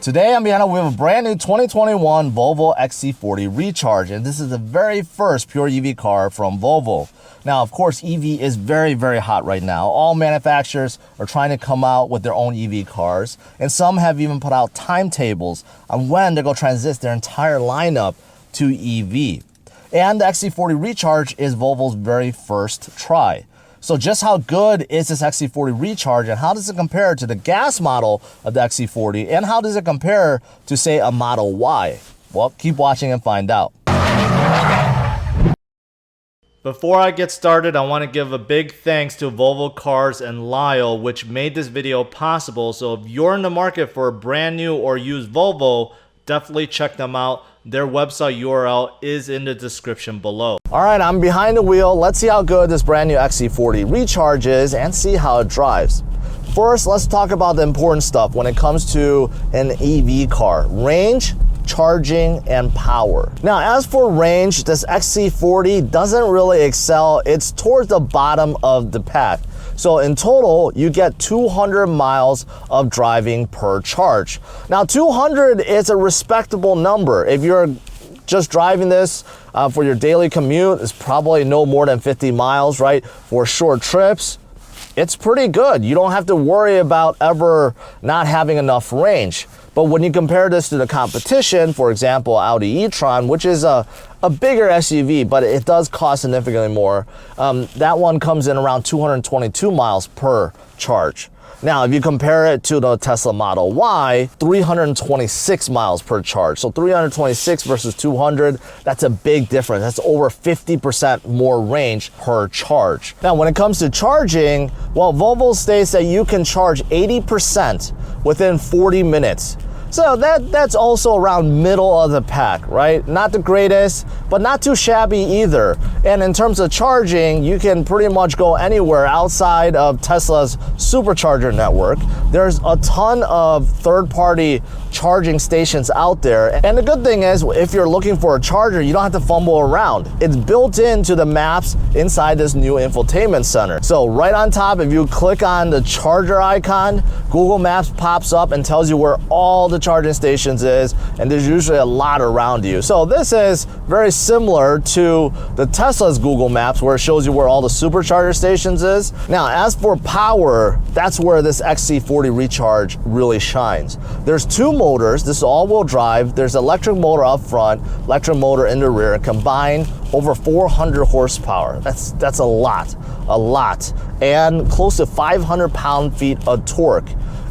Today I'm behind the wheel of a brand new 2021 Volvo XC40 Recharge, and this is the very first pure EV car from Volvo. Now, of course, EV is very, very hot right now. All manufacturers are trying to come out with their own EV cars, and some have even put out timetables on when they're going to transition their entire lineup to EV. And the XC40 Recharge is Volvo's very first try. So just how good is this XC40 Recharge, and how does it compare to the gas model of the XC40, and how does it compare to, say, a Model Y? Well, keep watching and find out. Before I get started, I want to give a big thanks to Volvo Cars and Lyle, which made this video possible. So if you're in the market for a brand new or used Volvo, definitely check them out. Their website URL is in the description below. All right, I'm behind the wheel. Let's see how good this brand new XC40 Recharge is and see how it drives. First, let's talk about the important stuff when it comes to an EV car: range, charging, and power. Now, as for range, this XC40 doesn't really excel. It's towards the bottom of the pack. So in total, you get 200 miles of driving per charge. Now, 200 is a respectable number. If you're just driving this for your daily commute, it's probably no more than 50 miles, right? For short trips, it's pretty good. You don't have to worry about ever not having enough range. But when you compare this to the competition, for example, Audi e-tron, which is a bigger SUV, but it does cost significantly more, that one comes in around 222 miles per charge. Now, if you compare it to the Tesla Model Y, 326 miles per charge. So 326 versus 200, that's a big difference. That's over 50% more range per charge. Now, when it comes to charging, well, Volvo states that you can charge 80% within 40 minutes. So that's also around middle of the pack, right? Not the greatest, but not too shabby either. And in terms of charging, you can pretty much go anywhere outside of Tesla's supercharger network. There's a ton of third-party charging stations out there. And the good thing is, if you're looking for a charger, you don't have to fumble around. It's built into the maps inside this new infotainment center. So right on top, if you click on the charger icon, Google Maps pops up and tells you where all the charging stations is, and there's usually a lot around you. So this is very similar to the Tesla's Google Maps, where it shows you where all the supercharger stations is. Now, as for power, that's where this XC40 Recharge really shines. There's two motors. This is all-wheel drive. There's electric motor up front, electric motor in the rear, combined over 400 horsepower. That's a lot, and close to 500 pound-feet of torque.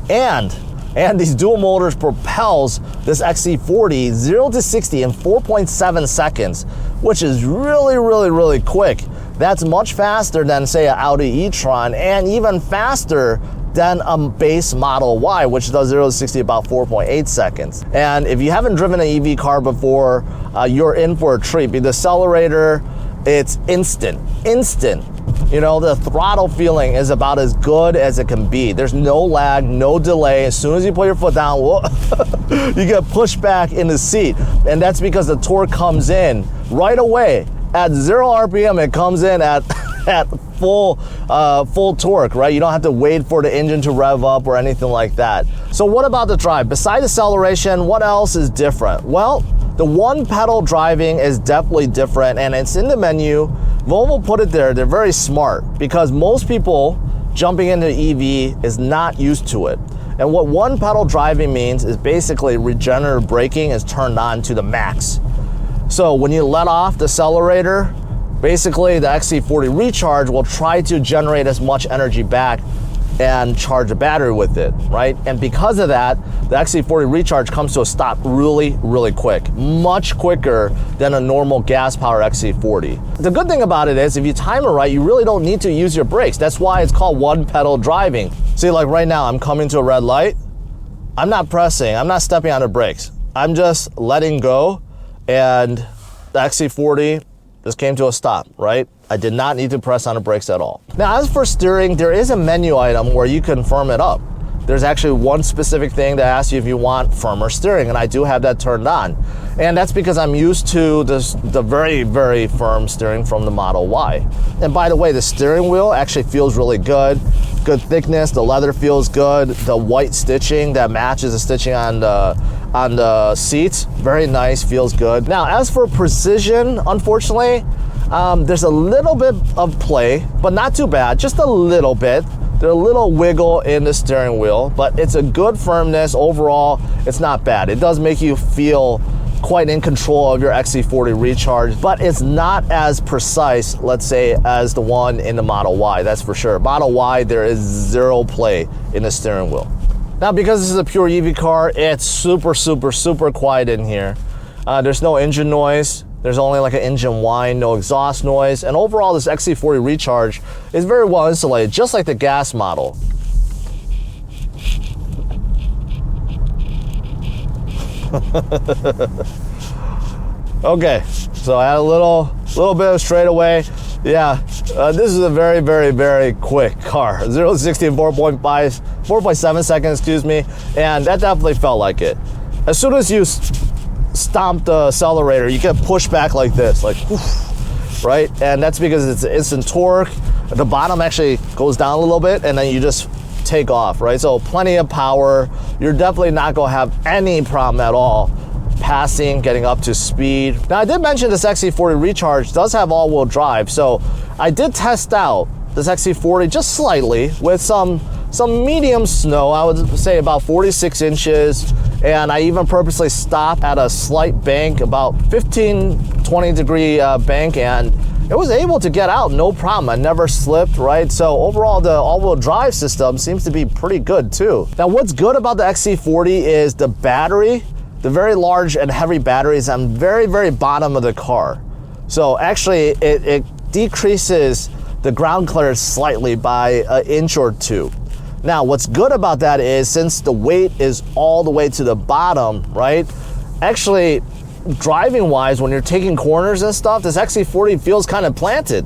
And these dual motors propels this XC40 0 to 60 in 4.7 seconds, which is really quick. That's much faster than, say, an Audi e-tron, and even faster than a base Model Y, which does 0 to 60 about 4.8 seconds. And if you haven't driven an EV car before, you're in for a treat. The accelerator, it's instant. You know, the throttle feeling is about as good as it can be. There's no lag, no delay. As soon as you put your foot down, you get pushed back in the seat. And that's because the torque comes in right away. At 0 RPM, it comes in at full torque, right? You don't have to wait for the engine to rev up or anything like that. So what about the drive? Besides acceleration, what else is different? Well, the one pedal driving is definitely different, and it's in the menu. Volvo put it there. They're very smart, because most people jumping into EV is not used to it. And what one pedal driving means is basically regenerative braking is turned on to the max. So when you let off the accelerator, basically the XC40 Recharge will try to generate as much energy back and charge a battery with it, right? And because of that, the XC40 Recharge comes to a stop really quick, much quicker than a normal gas-powered XC40. The good thing about it is, if you time it right, you really don't need to use your brakes. That's why it's called one-pedal driving. See, like right now, I'm coming to a red light. I'm not pressing, I'm not stepping on the brakes. I'm just letting go, and the XC40 just came to a stop, right? I did not need to press on the brakes at all. Now, as for steering, there is a menu item where you can firm it up. There's actually one specific thing that asks you if you want firmer steering, and I do have that turned on. And that's because I'm used to the very firm steering from the Model Y. And by the way, the steering wheel actually feels really good. good thickness. The leather feels good. The white stitching that matches the stitching on the seats, very nice, feels good. Now, as for precision, unfortunately, there's a little bit of play, but not too bad, just a little bit. There's a little wiggle in the steering wheel, but it's a good firmness. Overall, it's not bad. It does make you feel quite in control of your XC40 Recharge, but it's not as precise, let's say, as the one in the Model Y, that's for sure. Model Y, there is zero play in the steering wheel. Now, because this is a pure EV car, it's super, super, super quiet in here. There's no engine noise. There's only like an engine whine, no exhaust noise. And overall, this XC40 Recharge is very well insulated, just like the gas model. Okay, so I had a little bit of straightaway. Yeah, this is a very, very, very quick car. 0 to 60 in 4.7 seconds, excuse me. And that definitely felt like it. As soon as you stomp the accelerator, you get pushed back like this, like, whoosh, right? And that's because it's instant torque. The bottom actually goes down a little bit, and then you just take off, right? So plenty of power. You're definitely not gonna have any problem at all passing, getting up to speed. Now, I did mention this XC40 Recharge does have all-wheel drive, so I did test out this XC40 just slightly with some medium snow. I would say about 46 inches, and I even purposely stopped at a slight bank, about 15-20 degree bank, and it was able to get out no problem. I never slipped, right? So overall, the all-wheel drive system seems to be pretty good too. Now, what's good about the XC40 is the battery. The very large and heavy batteries on very, very bottom of the car. So actually, it decreases the ground clearance slightly by an inch or two. Now, what's good about that is since the weight is all the way to the bottom, right? Actually, driving-wise, when you're taking corners and stuff, this XC40 feels kind of planted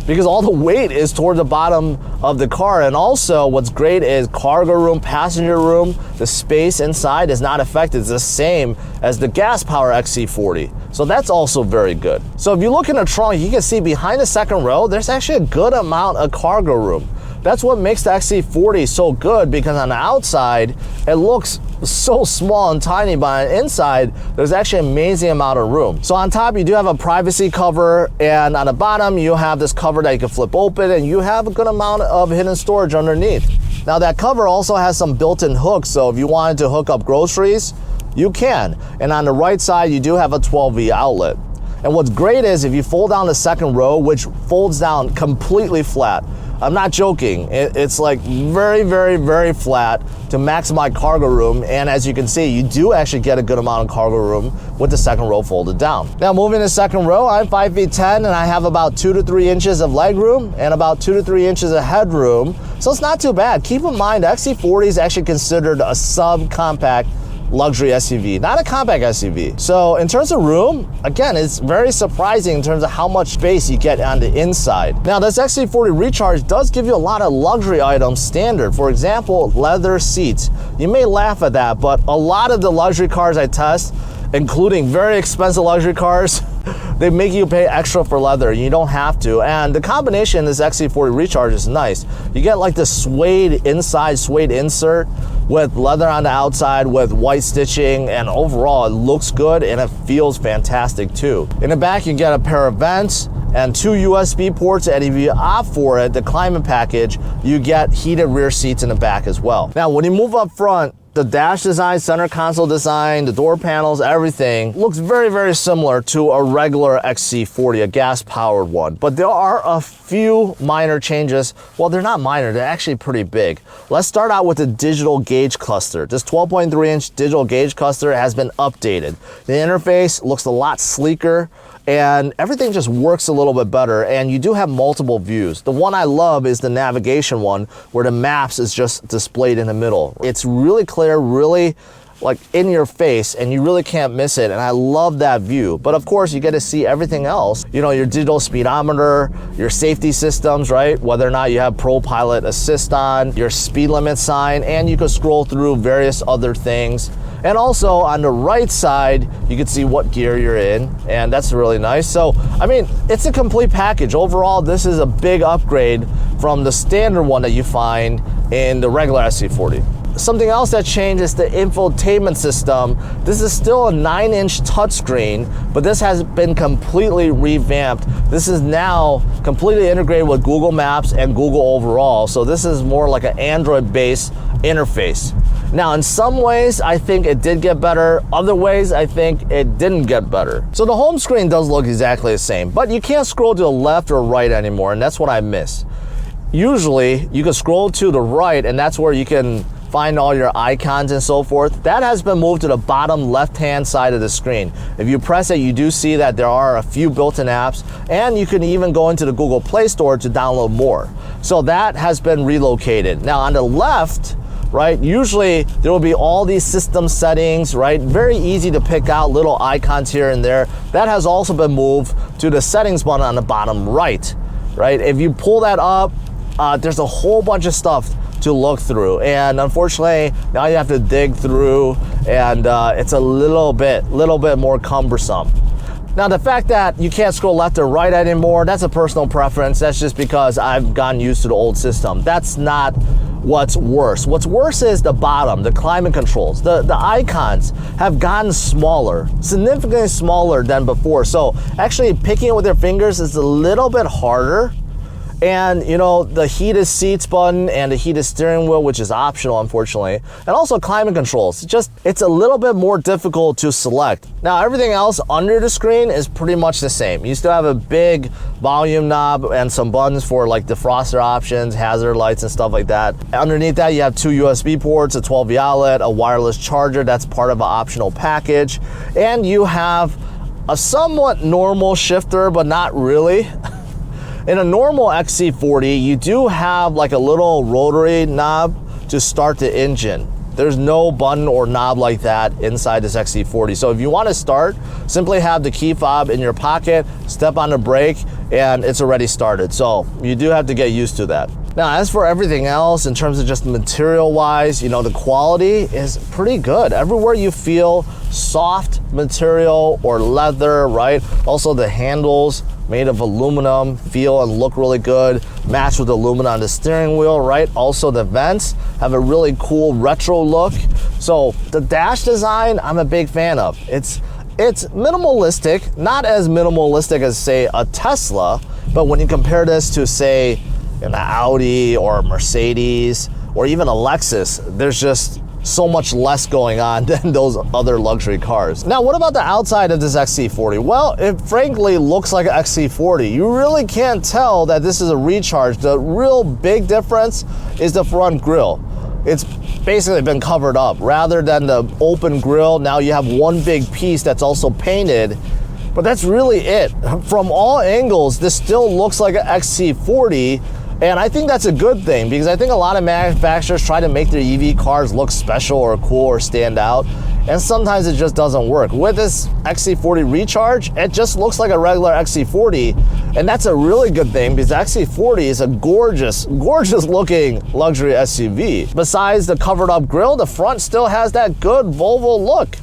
because all the weight is toward the bottom of the car. And also, what's great is cargo room, passenger room, the space inside is not affected. It's the same as the gas-powered XC40. So that's also very good. So if you look in the trunk, you can see behind the second row, there's actually a good amount of cargo room. That's what makes the XC40 so good, because on the outside, it looks so small and tiny, but on the inside, there's actually an amazing amount of room. So on top, you do have a privacy cover, and on the bottom, you have this cover that you can flip open, and you have a good amount of hidden storage underneath. Now, that cover also has some built-in hooks, so if you wanted to hook up groceries, you can. And on the right side, you do have a 12V outlet. And what's great is if you fold down the second row, which folds down completely flat, I'm not joking, it's like very, very, very flat to maximize cargo room. And as you can see, you do actually get a good amount of cargo room with the second row folded down. Now, moving to second row, I'm 5 feet 10 and I have about 2 to 3 inches of leg room and about 2 to 3 inches of headroom. So it's not too bad. Keep in mind, the XC40 is actually considered a subcompact luxury SUV, not a compact SUV. So in terms of room, again, it's very surprising in terms of how much space you get on the inside. Now, this XC40 Recharge does give you a lot of luxury items standard. For example, leather seats. You may laugh at that, but a lot of the luxury cars I test, including very expensive luxury cars, they make you pay extra for leather. You don't have to. And the combination in this XC40 Recharge is nice. You get like the suede inside, suede insert with leather on the outside with white stitching, and overall it looks good and it feels fantastic too. In the back, you get a pair of vents and 2 USB ports, and if you opt for it, the climate package, you get heated rear seats in the back as well. Now, when you move up front, the dash design, center console design, the door panels, everything looks very, very similar to a regular XC40, a gas-powered one. But there are a few minor changes. Well, they're not minor, they're actually pretty big. Let's start out with the digital gauge cluster. This 12.3-inch digital gauge cluster has been updated. The interface looks a lot sleeker, and everything just works a little bit better, and you do have multiple views. The one I love is the navigation one, where the maps is just displayed in the middle. It's really clear, really like in your face, and you really can't miss it, and I love that view. But of course, you get to see everything else. You know, your digital speedometer, your safety systems, right? Whether or not you have Pro Pilot Assist on, your speed limit sign, and you can scroll through various other things. And also on the right side, you can see what gear you're in, and that's really nice. So, I mean, it's a complete package. Overall, this is a big upgrade from the standard one that you find in the regular XC40. Something else that changed is the infotainment system. This is still a 9-inch touchscreen, but this has been completely revamped. This is now completely integrated with Google Maps and Google overall. So this is more like an Android-based interface. Now, in some ways, I think it did get better. Other ways, I think it didn't get better. So the home screen does look exactly the same, but you can't scroll to the left or right anymore, and that's what I miss. Usually, you can scroll to the right, and that's where you can find all your icons and so forth. That has been moved to the bottom left-hand side of the screen. If you press it, you do see that there are a few built-in apps, and you can even go into the Google Play Store to download more. So that has been relocated. Now on the left, right, usually there will be all these system settings, right? Very easy to pick out little icons here and there. That has also been moved to the settings button on the bottom right, right? If you pull that up, there's a whole bunch of stuff to look through, and unfortunately now you have to dig through, and it's a little bit more cumbersome. Now the fact that you can't scroll left or right anymore, that's a personal preference. That's just because I've gotten used to the old system. That's not what's worse. What's worse is the bottom, the climate controls. The icons have gotten smaller, significantly smaller than before. So actually picking it with your fingers is a little bit harder. And you know, the heated seats button and the heated steering wheel, which is optional unfortunately, and also climate controls, it's a little bit more difficult to select. Now everything else under the screen is pretty much the same. You still have a big volume knob and some buttons for like defroster options, hazard lights and stuff like that. Underneath that you have 2 USB ports, a 12V outlet, a wireless charger, that's part of an optional package, and you have a somewhat normal shifter, but not really. In a normal XC40, you do have like a little rotary knob to start the engine. There's no button or knob like that inside this XC40. So if you want to start, simply have the key fob in your pocket, step on the brake, and it's already started. So you do have to get used to that. Now, as for everything else, in terms of just material-wise, you know, the quality is pretty good. Everywhere you feel soft material or leather, right? Also the handles made of aluminum feel and look really good, matched with aluminum on the steering wheel, right? Also the vents have a really cool retro look. So the dash design, I'm a big fan of. It's minimalistic, not as minimalistic as say a Tesla, but when you compare this to say an Audi or a Mercedes or even a Lexus, there's just so much less going on than those other luxury cars. Now, what about the outside of this XC40? Well, it frankly looks like an XC40. You really can't tell that this is a Recharge. The real big difference is the front grille. It's basically been covered up. Rather than the open grille, now you have one big piece that's also painted, but that's really it. From all angles, this still looks like an XC40. And I think that's a good thing, because I think a lot of manufacturers try to make their EV cars look special or cool or stand out, and sometimes it just doesn't work. With this XC40 Recharge, it just looks like a regular XC40, and that's a really good thing, because XC40 is a gorgeous looking luxury SUV. Besides the covered up grille, the front still has that good Volvo look.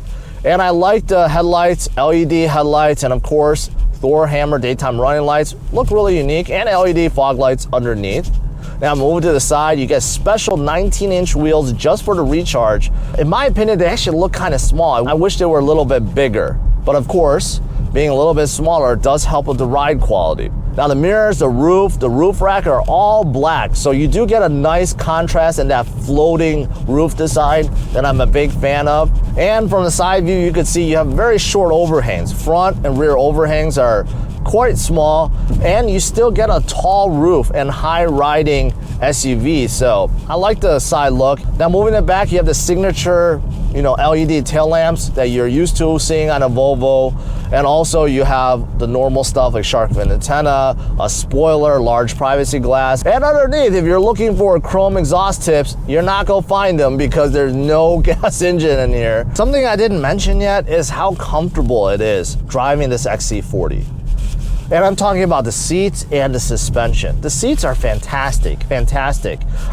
And I like the headlights, LED headlights, and of course, Thor hammer daytime running lights look really unique, and LED fog lights underneath. Now moving to the side, you get special 19-inch wheels just for the Recharge. In my opinion, they actually look kind of small. I wish they were a little bit bigger, but of course, being a little bit smaller does help with the ride quality. Now the mirrors, the roof rack are all black, so you do get a nice contrast in that floating roof design that I'm a big fan of. And from the side view, you can see you have very short overhangs. Front and rear overhangs are quite small, and you still get a tall roof and high riding SUV. So I like the side look. Now moving it back, you have the signature, you know, LED tail lamps that you're used to seeing on a Volvo, and also you have the normal stuff like shark fin antenna, a spoiler, large privacy glass, and underneath, if you're looking for chrome exhaust tips, you're not gonna find them because there's no gas engine in here. Something I didn't mention yet is how comfortable it is driving this XC40. And I'm talking about the seats and the suspension. The seats are fantastic.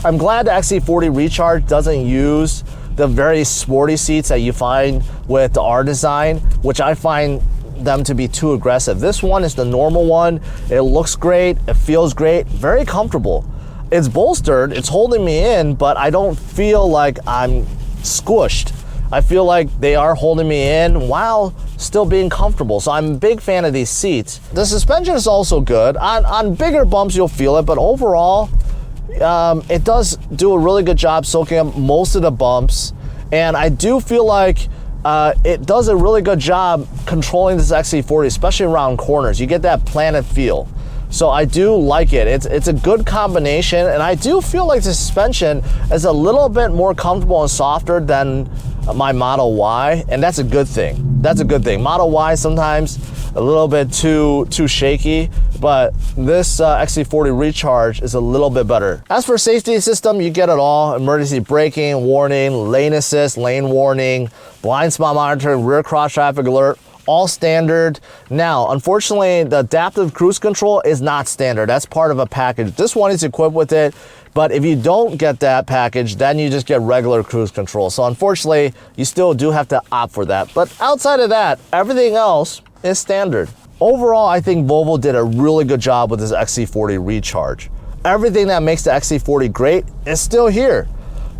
I'm glad the XC40 Recharge doesn't use the very sporty seats that you find with the R design, which I find them to be too aggressive. This one is the normal one. It looks great, it feels great, very comfortable. it's bolstered, it's holding me in, but I don't feel like I'm squished. I feel like they are holding me in while still being comfortable. So I'm a big fan of these seats. The suspension is also good. On bigger bumps, you'll feel it, but overall, it does do a really good job soaking up most of the bumps. And I do feel like it does a really good job controlling this XC40, especially around corners. You get that planted feel. So I do like it. It's a good combination, and I do feel like the suspension is a little bit more comfortable and softer than my Model Y, and that's a good thing. That's a good thing. Model Y sometimes a little bit too shaky, but this XC40 Recharge is a little bit better. As for safety system, you get it all. Emergency braking, warning, lane assist, lane warning, blind spot monitoring, rear cross traffic alert, all standard. Now, unfortunately, the adaptive cruise control is not standard. That's part of a package. This one is equipped with it, but if you don't get that package, then you just get regular cruise control. So unfortunately, you still do have to opt for that. But outside of that, everything else is standard. Overall, I think Volvo did a really good job with this XC40 Recharge. Everything that makes the XC40 great is still here.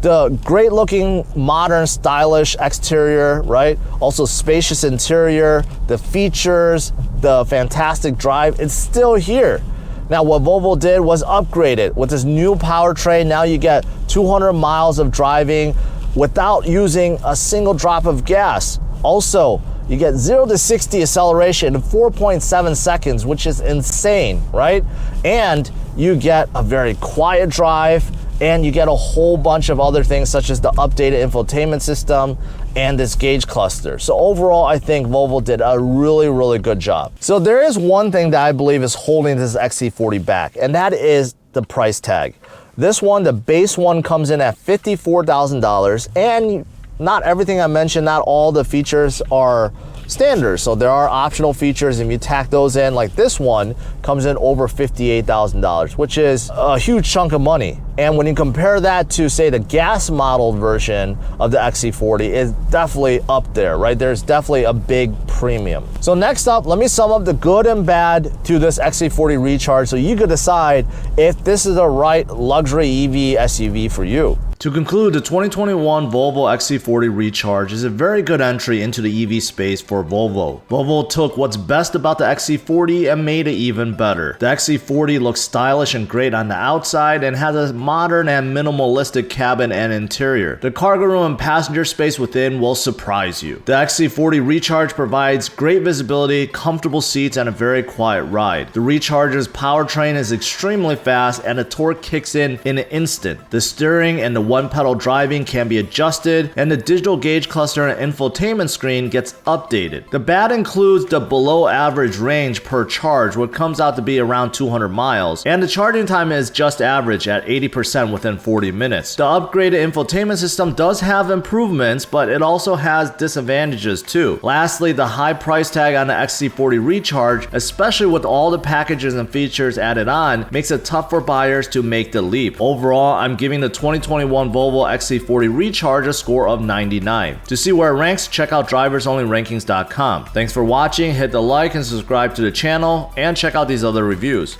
The great looking, modern, stylish exterior, right? Also spacious interior, the features, the fantastic drive, it's still here. Now what Volvo did was upgrade it with this new powertrain. Now you get 200 miles of driving without using a single drop of gas. Also, you get 0 to 60 acceleration in 4.7 seconds, which is insane, right? And you get a very quiet drive, and you get a whole bunch of other things such as the updated infotainment system and this gauge cluster. So overall, I think Volvo did a really, really good job. So there is one thing that I believe is holding this XC40 back, and that is the price tag. This one, the base one, comes in at $54,000, and not everything I mentioned, not all the features are standard. So there are optional features, and if you tack those in, like this one comes in over $58,000, which is a huge chunk of money. And when you compare that to, say, the gas model version of the XC40, is definitely up there, right? There's definitely a big premium. So next up, let me sum up the good and bad to this XC40 Recharge so you could decide if this is the right luxury EV SUV for you. To conclude, the 2021 Volvo XC40 Recharge is a very good entry into the EV space for Volvo. Volvo took what's best about the XC40 and made it even better. The XC40 looks stylish and great on the outside and has a modern and minimalistic cabin and interior. The cargo room and passenger space within will surprise you. The XC40 Recharge provides great visibility, comfortable seats, and a very quiet ride. The Recharge's powertrain is extremely fast and the torque kicks in an instant. The steering and the one-pedal driving can be adjusted, and the digital gauge cluster and infotainment screen gets updated. The bad includes the below average range per charge, which comes out to be around 200 miles, and the charging time is just average at 80% within 40 minutes. The upgraded infotainment system does have improvements, but it also has disadvantages too. Lastly, the high price tag on the XC40 Recharge, especially with all the packages and features added on, makes it tough for buyers to make the leap. Overall, I'm giving the 2021 Volvo XC40 Recharge a score of 99. To see where it ranks, check out driversonlyrankings.com. Thanks for watching, hit the like and subscribe to the channel, and check out these other reviews.